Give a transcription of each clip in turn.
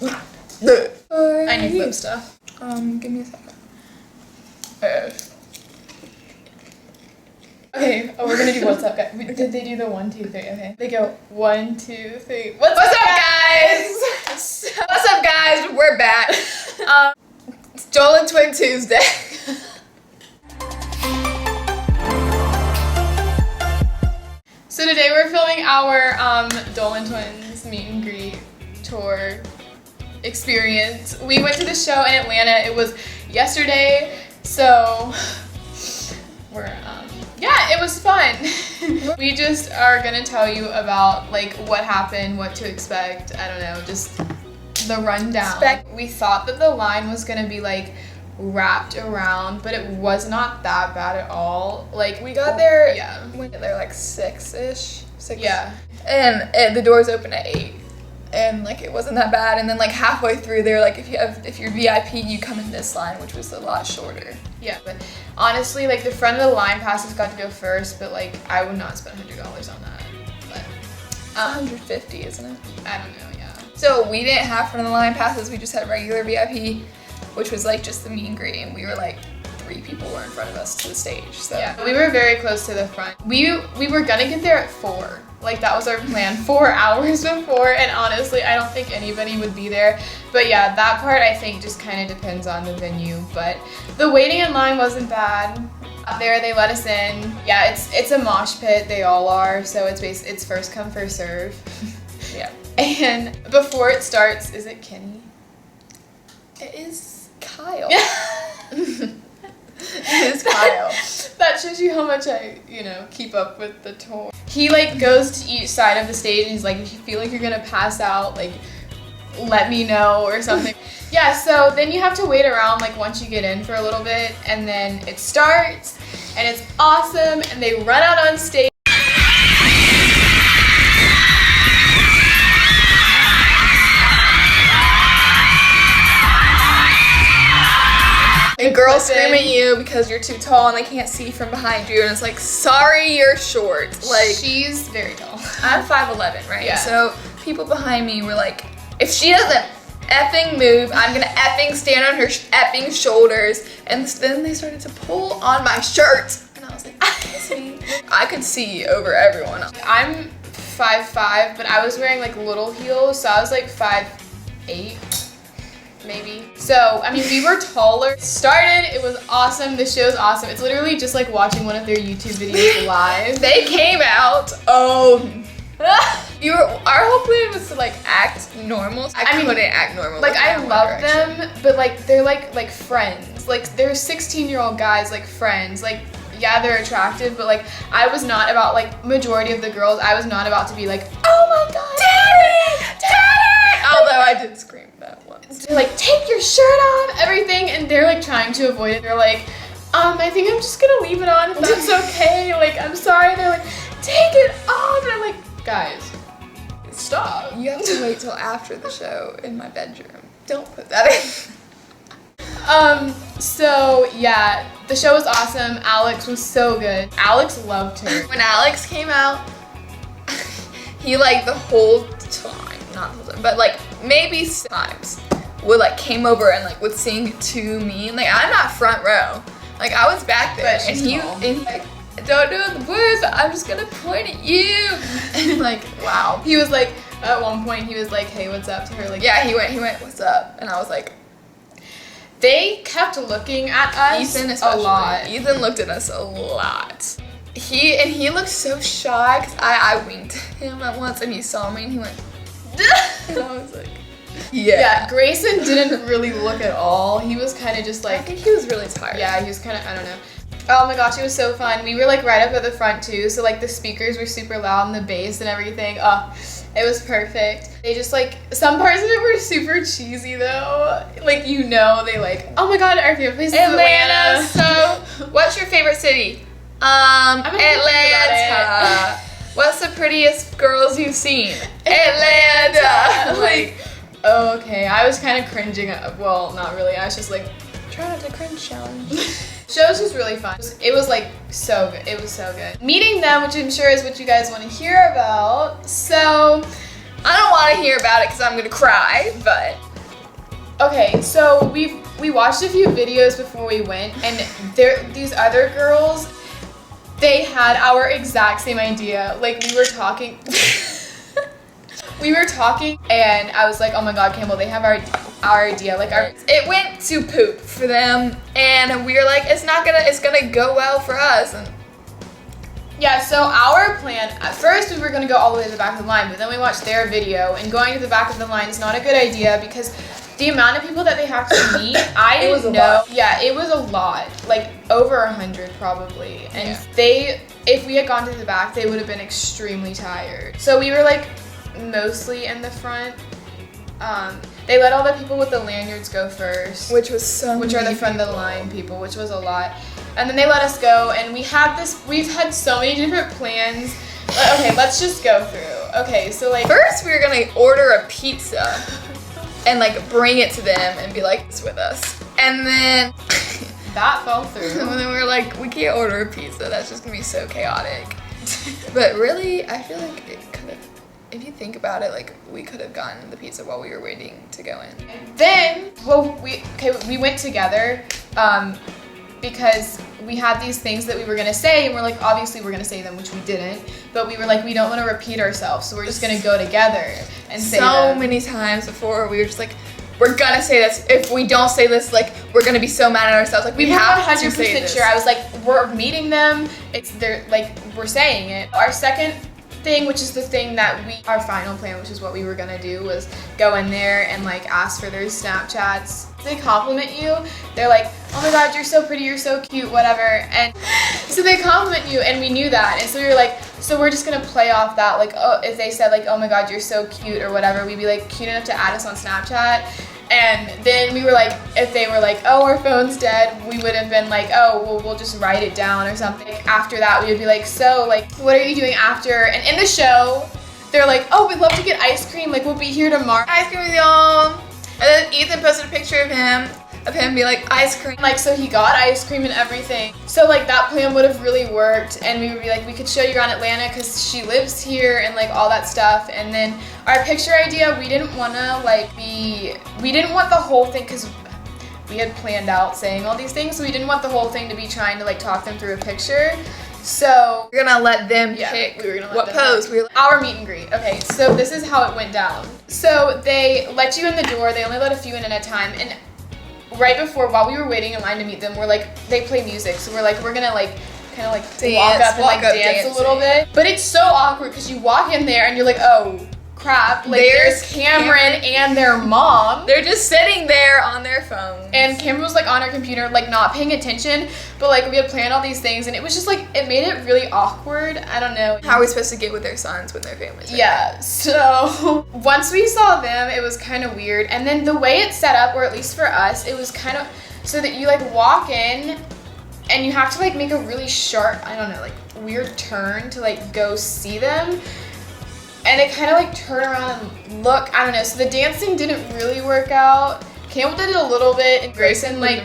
I need lip stuff. Give me a second. Okay, we're gonna do what's up, guys. Did they do the 1, 2, 3? Okay. They go 1, 2, 3. What's up, guys? What's up, guys? We're back. It's Dolan Twin Tuesday. So today we're filming our Dolan Twins meet and greet tour experience. We went to the show in Atlanta. It was yesterday, so we're yeah, it was fun. We just are gonna tell you about like what happened, what to expect. I don't know, just the rundown. We thought that the line was gonna be like wrapped around, but it was not that bad at all. Like We got there, yeah, we got there like 6-ish. 6. yeah, And the doors open at 8. And like it wasn't that bad, and then like halfway through there, like if you're VIP, you come in this line, which was a lot shorter. yeah. But honestly, like the front of the line passes got to go first, but like I would not spend $100 on that. But 150, isn't it? I don't know, yeah. So we didn't have front of the line passes, we just had regular VIP, which was like just the meet and greet, and we were like 3 people were in front of us to the stage. So Yeah, we were very close to the front. We were gonna get there at 4. Like that was our plan, 4 hours before, and honestly, I don't think anybody would be there. But yeah, that part I think just kind of depends on the venue. But the waiting in line wasn't bad. Out there, they let us in. Yeah, it's a mosh pit. They all are. So it's first come, first serve. yeah. And before it starts, is it Kenny? It is Kyle. It is Kyle. That shows you how much I, keep up with the tour. He like goes to each side of the stage and he's like, if you feel like you're gonna pass out, like let me know or something. Yeah, so then you have to wait around like once you get in for a little bit, and then it starts and it's awesome, and they run out on stage. And girls scream at you because you're too tall and they can't see from behind you, and it's like, sorry, you're short. Like, she's very tall. I'm 5'11", right? Yeah. So people behind me were like, if she doesn't effing move, I'm gonna effing stand on her effing shoulders. And then they started to pull on my shirt, and I was like, I could see over everyone else. I'm 5'5", but I was wearing like little heels, so I was like 5'8". Maybe. So, I mean, we were taller. Started, it was awesome. The show's awesome. It's literally just like watching one of their YouTube videos live. They came out. Oh. Our whole plan was to like act normal. I mean, couldn't act normal. Like I love them, but like they're like friends. Like they're 16-year-old guys, like friends. Like yeah, they're attractive, but like I was not about, like majority of the girls, I was not about to be like, oh my god, Daddy! Daddy! Although I did scream that once. They're like, take your shirt off, everything, and they're like trying to avoid it. They're like, I think I'm just gonna leave it on if that's okay. Like, I'm sorry. They're like, take it off. And I'm like, guys, stop. You have to wait till after the show in my bedroom. Don't put that in. So yeah, the show was awesome. Alex was so good. Alex loved her. When Alex came out, he like the whole time, not the whole time, but like maybe times would like came over and like would sing to me. And like I'm not front row. Like I was back there, but and he like, don't know the words, but I'm just gonna point at you. And like, wow. He was like, at one point he was like, hey, what's up to her? Like, yeah, he went, what's up? And I was like, they kept looking at us a lot. Ethan looked at us a lot. He looked so shy because I winked at him at once and he saw me and he went, and I was like, yeah. Yeah, Grayson didn't really look at all. He was kind of just like, I think he was really tired. Yeah, he was kind of, I don't know. Oh my gosh, it was so fun. We were like right up at the front too, so like the speakers were super loud and the bass and everything. It was perfect. They just like, some parts of it were super cheesy though. Like, they like, oh my god, our favorite place is Atlanta. So, what's your favorite city? Atlanta. What's the prettiest girls you've seen? Atlanta. Like, oh, okay. I was kind of cringing. Well, not really. I was just like, try not to cringe challenge. Show was just really fun. It was like so good. It was so good. Meeting them, which I'm sure is what you guys want to hear about. So I don't want to hear about it because I'm gonna cry, but Okay, so we watched a few videos before we went, and these other girls, they had our exact same idea. Like, we were talking, and I was like, oh my god, Campbell, they have our idea. Like, it went to poop for them, and we were like, it's gonna go well for us. And yeah, so our plan, at first we were gonna go all the way to the back of the line, but then we watched their video, and going to the back of the line is not a good idea because the amount of people that they have to meet, I didn't know. Yeah, it was a lot, like over 100 probably. And if we had gone to the back, they would have been extremely tired. So we were like mostly in the front. They let all the people with the lanyards go first, which are the front of the line people, which was a lot. And then they let us go, and we've had so many different plans. Okay, let's just go through. Okay, so like first we were gonna order a pizza and like bring it to them and be like, it's with us. And then that fell through. And then we were like, we can't order a pizza. That's just gonna be so chaotic. But really, I feel like it could have, if you think about it, like we could have gotten the pizza while we were waiting to go in. Then, we went together because we had these things that we were gonna say, and we're like, obviously we're gonna say them, which we didn't, but we were like, we don't want to repeat ourselves, so we're just gonna go together and say them. So many times before, we were just like, we're gonna say this. If we don't say this, like, we're gonna be so mad at ourselves. Like, we have 100% sure. I was like, we're meeting them. We're saying it. Our second thing, which is the thing that our final plan, which is what we were gonna do, was go in there and like ask for their Snapchats. They compliment you. They're like, oh my god, you're so pretty, you're so cute, whatever. And so they compliment you, and we knew that. And so we were like, so we're just gonna play off that, like, oh, if they said like, oh my god, you're so cute or whatever, we'd be like cute enough to add us on Snapchat. And then we were like, if they were like, oh, our phone's dead, we would have been like, oh, well, we'll just write it down or something. After that, we would be like, so, like, what are you doing after? And in the show, they're like, oh, we'd love to get ice cream. Like, we'll be here tomorrow. Ice cream with y'all. And then Ethan posted a picture of him be like, ice cream. Like, so he got ice cream and everything. So, like, that plan would have really worked. And we would be like, we could show you around Atlanta because she lives here and, like, all that stuff. And then our picture idea, we didn't want to, like, we didn't want the whole thing because we had planned out saying all these things. So we didn't want the whole thing to be trying to, like, talk them through a picture. So we're gonna let them pick what pose. Our meet and greet. Okay, so this is how it went down. So they let you in the door. They only let a few in at a time. And right before, while we were waiting in line to meet them, they play music. So we're gonna like kind of like walk up and like dance a little bit. But it's so awkward because you walk in there and you're like, oh crap, like there's Cameron and their mom. They're just sitting there on their phones. And Cameron was like on her computer, like not paying attention, but like we had planned all these things and it was just like, it made it really awkward. I don't know. How are we supposed to get with their sons when their families are there? So once we saw them, it was kind of weird. And then the way it's set up, or at least for us, it was kind of so that you like walk in and you have to like make a really sharp, I don't know, like weird turn to like go see them. And it kind of like turn around and look, I don't know. So the dancing didn't really work out. Campbell did it a little bit, and Grayson like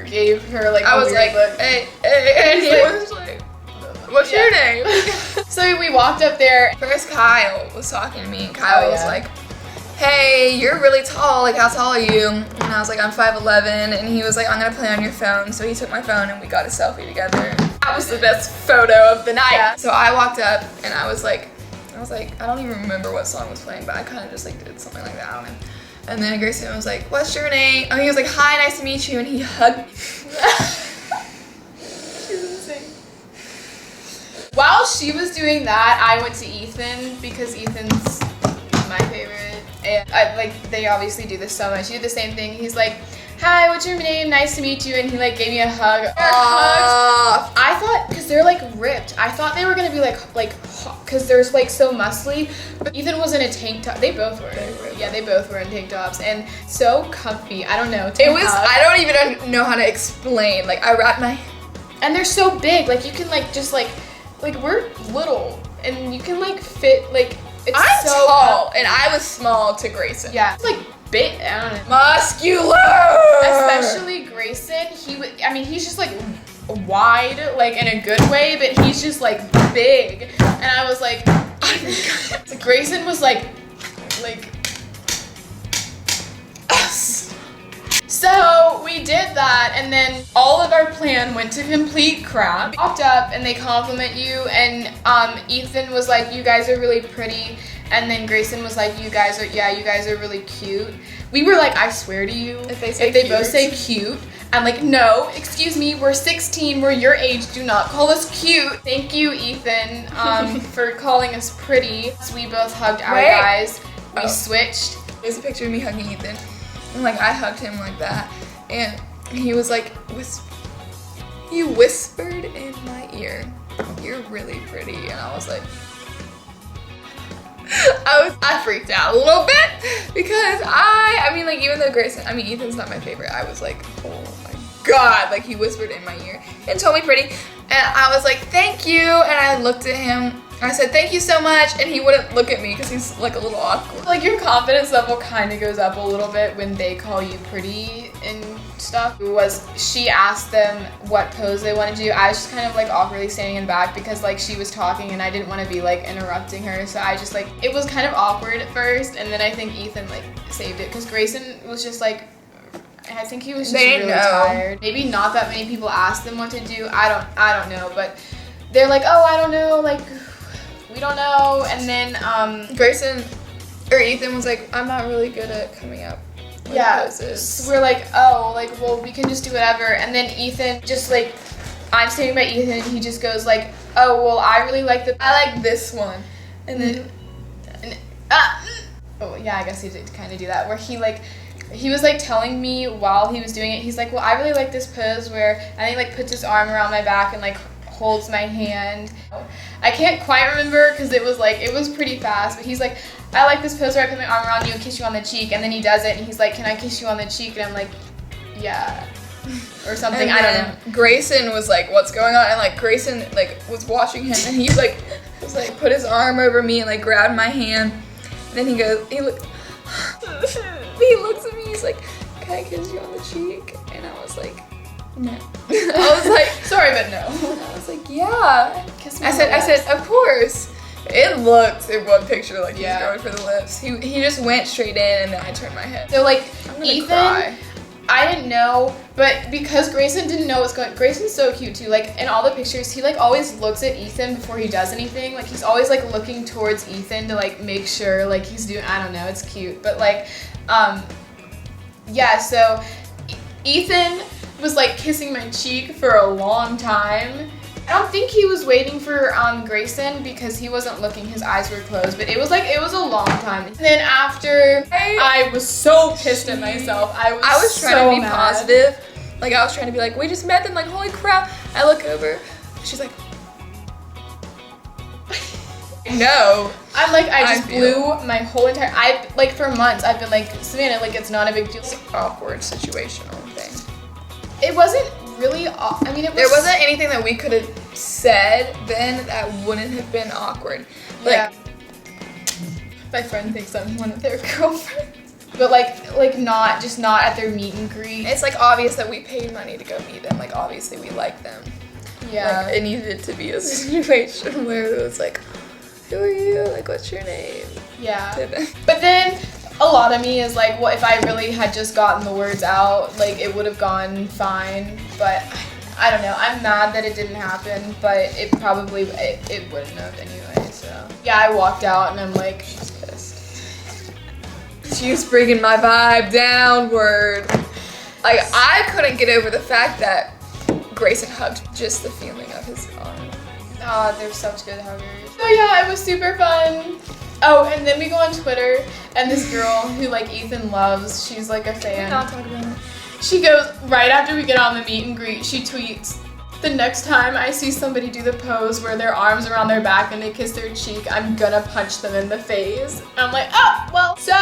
gave her like I a was weird like, look. hey, and he was like, what's your name? So we walked up there. First Kyle was talking to me, and Kyle was like, hey, you're really tall, like how tall are you? And I was like, I'm 5'11", and he was like, I'm gonna play on your phone. So he took my phone and we got a selfie together. That was the best photo of the night. Yeah. So I walked up and I was like, I don't even remember what song was playing, but I kind of just like did something like that, I don't know. And then Grayson was like, what's your name? Oh, he was like, hi, nice to meet you, and he hugged me. She's insane. While she was doing that, I went to Ethan because Ethan's my favorite. And they obviously do this so much. He did the same thing. He's like, hi, what's your name? Nice to meet you. And he like gave me a hug. I thought, because they're like ripped, I thought they were going to be like, because they're like so muscly. But Ethan was in a tank top. They both were. Yeah, they both were in tank tops. And so comfy. I don't know. I don't even know how to explain. Like, I wrapped my... And they're so big. Like, you can like just like we're little. And you can like fit like... I'm so tall, and I was small to Grayson. Yeah, like big. I don't know. Muscular. Especially Grayson. He's just like wide, like in a good way, but he's just like big. And I was like, Grayson was like. we did that, and then all of our plan went to complete crap. We walked up and they compliment you, and Ethan was like, you guys are really pretty, and then Grayson was like, you guys are really cute. We were like, I swear to you, if they both say cute, I'm like, no, excuse me, we're 16, we're your age, do not call us cute. Thank you, Ethan, for calling us pretty. So we both hugged our guys. We switched. There's a picture of me hugging Ethan. And like I hugged him like that. And he was like, he whispered in my ear, you're really pretty. And I was like, I freaked out a little bit because I mean like even though Ethan's not my favorite, I was like, oh my God, like he whispered in my ear and told me pretty. And I was like, thank you. And I looked at him. I said, thank you so much. And he wouldn't look at me because he's like a little awkward. Like your confidence level kind of goes up a little bit when they call you pretty and stuff. She asked them what pose they wanted to do. I was just kind of like awkwardly standing in back because like she was talking and I didn't want to be like interrupting her. So I just like, it was kind of awkward at first. And then I think Ethan like saved it because Grayson was just like, I think he was just really tired. Maybe not that many people asked them what to do. I don't know, but they're like, oh, I don't know, like, we don't know. And then Ethan was like, I'm not really good at coming up with poses. So we're like, oh, like, well, we can just do whatever. And then Ethan just like, I'm standing by Ethan and he just goes like, oh, well, I really like I like this one. And then, oh yeah, I guess he did kind of do that where he was like telling me while he was doing it, he's like, well, I really like this pose where, and he like puts his arm around my back and like holds my hand. I can't quite remember because it was pretty fast, but he's like, I like this pose where I put my arm around you and kiss you on the cheek, and then he does it and he's like, can I kiss you on the cheek? And I'm like, yeah, or something. I don't know. Grayson was like, what's going on? And like Grayson like was watching him and he like was like put his arm over me and like grabbed my hand, and then he looks at me, he's like, can I kiss you on the cheek? And I was like, no. I was like, sorry, but no. And I was like, yeah. Kiss me. I said, of course. It looked in one picture like he was going for the lips. He just went straight in and then I turned my head. So like Ethan, cry. I didn't know, but because Grayson didn't know what's going. Grayson's so cute too. Like in all the pictures, he like always looks at Ethan before he does anything. Like he's always like looking towards Ethan to like make sure like he's doing. I don't know. It's cute, but like, yeah. So Ethan was like kissing my cheek for a long time. I don't think he was waiting for Grayson because he wasn't looking, his eyes were closed, but it was a long time. And then after, I was so pissed at myself. I was trying to be positive. Like I was trying to be like, we just met them, like holy crap. I look over, she's like, no. I'm like, I just blew my whole entire, like for months I've been like, Savannah, like it's not a big deal. It's an awkward situational thing. It wasn't really, I mean, there wasn't anything that we could have said then that wouldn't have been awkward. Like, my friend thinks I'm one of their girlfriends. But like not at their meet and greet. It's like obvious that we paid money to go meet them. Like obviously we like them. Yeah. Like, it needed to be a situation where it was like, who are you? Like what's your name? Yeah. But then a lot of me is like, well, if I really had just gotten the words out, like it would have gone fine. But I don't know. I'm mad that it didn't happen, but it probably it wouldn't have anyway. So yeah, I walked out and I'm like, pissed. She's bringing my vibe downward. Like I couldn't get over the fact that Grayson hugged just the feeling of his arm. Oh, they're such good huggers. So yeah, it was super fun. Oh, and then we go on Twitter, and this girl who like Ethan loves, she's like a fan. Can we not talk about it? She goes, right after we get on the meet and greet, she tweets, the next time I see somebody do the pose where their arms around their back and they kiss their cheek, I'm gonna punch them in the face. And I'm like, oh, well. So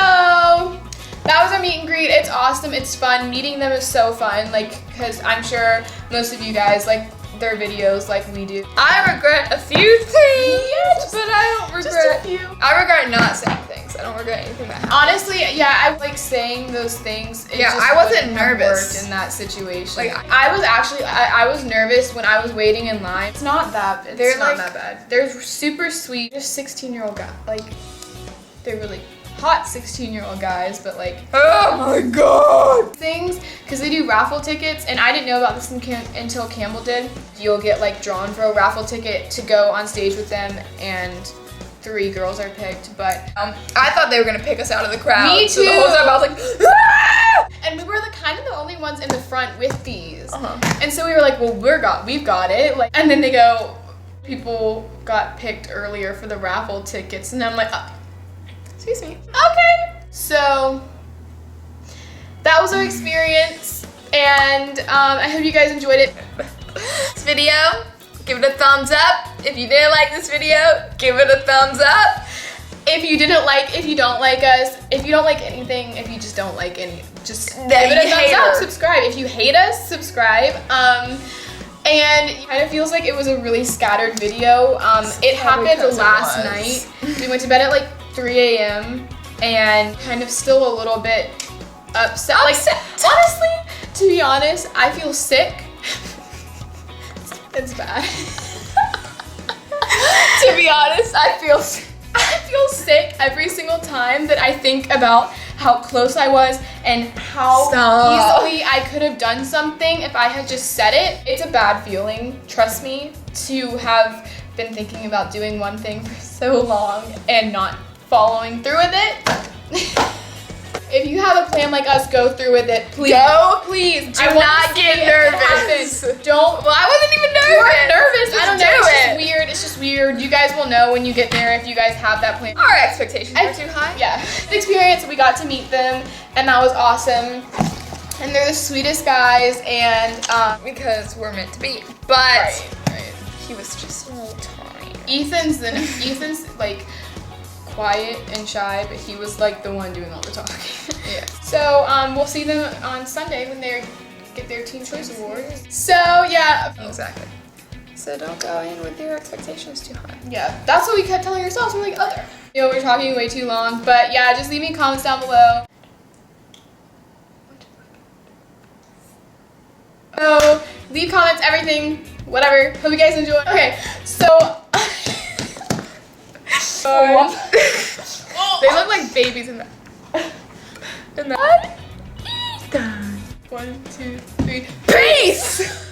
that was our meet and greet. It's awesome. It's fun. Meeting them is so fun, like, because I'm sure most of you guys like their videos like we do. I regret a few things, but I don't regret. Just a few. I regret not saying things. I don't regret anything that happened. Honestly, yeah, I like saying those things. I wasn't nervous in that situation. Like I was actually, I was nervous when I was waiting in line. It's not that. It's not that bad. They're super sweet. Just 16-year-old guys. Like they're really hot 16-year-old guys, but like, Oh my god! things, because they do raffle tickets, and I didn't know about this until Campbell did. You'll get like drawn for a raffle ticket to go on stage with them, and 3 girls are picked, but I thought they were gonna pick us out of the crowd. Me So the too. whole time I was like, ah! and we were the kind of the only ones in the front with these. Uh-huh. And so we were like, well, we've got it. Like, and then they go, people got picked earlier for the raffle tickets, and I'm like, excuse me. Okay. So that was our experience, and I hope you guys enjoyed it. This video, give it a thumbs up. If you didn't like this video, give it a thumbs up. If you don't like us, if you don't like anything, if you just don't like any, just give That it a you thumbs hate up, her. subscribe. If you hate us, subscribe. And it kind of feels like it was a really scattered video. It happened because it last was. night. We went to bed at like 3 a.m. and kind of still a little bit upset. Like, honestly, to be honest, I feel sick. It's bad. To be honest, I feel sick every single time that I think about how close I was and how Stop. easily I could have done something if I had just said it. It's a bad feeling, trust me, to have been thinking about doing one thing for so long and not following through with it. If you have a plan like us, go through with it, please. Please. Do I want not to see get it nervous. happen. Don't. Well, I wasn't even nervous. You weren't nervous. I Just don't know. do It's it. just weird. It's just weird. You guys will know when you get there if you guys have that plan. Our expectations are too high. Yeah. The experience, we got to meet them, and that was awesome. And they're the sweetest guys, and Because we're meant to be. But right. he was just a little tiny. Ethan's like quiet and shy, but he was like the one doing all the talking. Yeah. So we'll see them on Sunday when they get their Teen Choice Award. So yeah. Exactly. So don't go in with your expectations too high. Yeah, that's what we kept telling ourselves. We're like, we're talking way too long. But yeah, just leave me comments down below. So leave comments, everything, whatever. Hope you guys enjoy. Okay, so They look like babies in that. One, two, three. Peace!